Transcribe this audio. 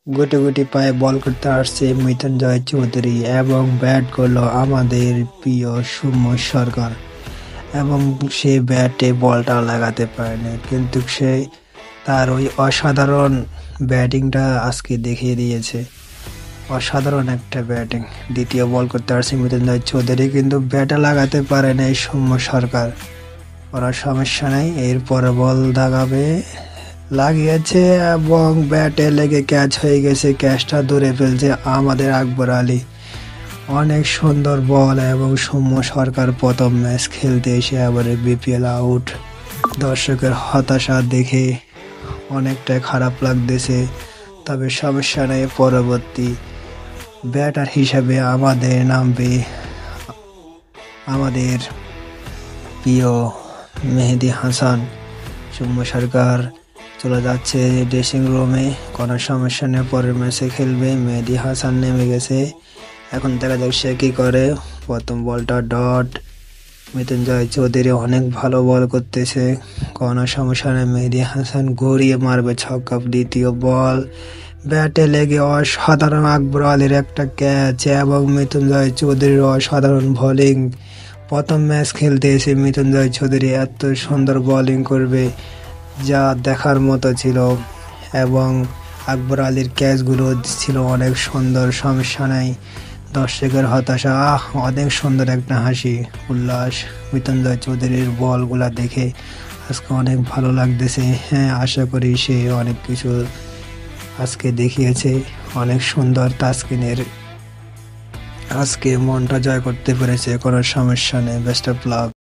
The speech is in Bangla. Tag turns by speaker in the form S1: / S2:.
S1: গুটি গুটি পায়ে বল করতে আসছে মৃত্যুঞ্জয় চৌধুরী এবং ব্যাট করলো আমাদের প্রিয় সৌম্য সরকার এবং সে ব্যাটে বলটা লাগাতে পারেনি, কিন্তু সে তার ওই অসাধারণ ব্যাটিংটা আজকে দেখিয়ে দিয়েছে। অসাধারণ একটা ব্যাটিং। দ্বিতীয় বল করতে আসছে মৃত্যুঞ্জয় চৌধুরী, কিন্তু ব্যাটে লাগাতে পারে না এই সৌম্য সরকার। ওরা সমস্যা নাই, এরপরে বল দাগাবে, লাগিয়েছে এবং ব্যাটে লেগে ক্যাচ হয়ে গেছে। ক্যাচটা ধরে ফেলছে আমাদের আকবর আলী। অনেক সুন্দর বল এবং সৌম্য সরকার প্রথম ম্যাচ খেলতে এসে আবার বিপিএল আউট। দর্শকের হতাশা দেখে অনেকটাই খারাপ লাগতেছে, তবে সমস্যা নেই। পরবর্তী ব্যাটার হিসাবে আমাদের নামবে আমাদের প্রিয় মেহেদী হাসান। সৌম্য সরকার চলে যাচ্ছে ড্রেসিং রুমে, কোনো সমস্যা নেই, পরের ম্যাচে খেলবে। মেহেদী হাসান নেমে গেছে, এখন দেখা যাক সে কী করে। প্রথম বলটা ডট। মৃত্যুঞ্জয় চৌধুরী অনেক ভালো বল করতেছে, কোনো সমস্যা নেই। মেহেদী হাসান ঘুরিয়ে মারবে ছক্কা। দ্বিতীয় বল ব্যাটে লেগে অসাধারণ আকবর আলীর একটা ক্যাচ এবং মৃত্যুঞ্জয় চৌধুরীর অসাধারণ বোলিং। প্রথম ম্যাচ খেলতে এসে মৃত্যুঞ্জয় চৌধুরী এত সুন্দর বোলিং করবে যা দেখার মতো ছিল, এবং আকবর আলীর ক্যাচগুলো ছিল অনেক সুন্দর। সমস্যা নাই, দর্শকের হতাশা অনেক সুন্দর একটা হাসি উল্লাস। মৃত্যুঞ্জয় চৌধুরীর বলগুলা দেখে আজকে অনেক ভালো লাগতেছে। হ্যাঁ, আশা করি সে অনেক কিছু আজকে দেখিয়েছে, অনেক সুন্দর। তাসকিনের আজকে মনটা জয় করতে পেরেছে, কোনো সমস্যা নেই। Best of luck.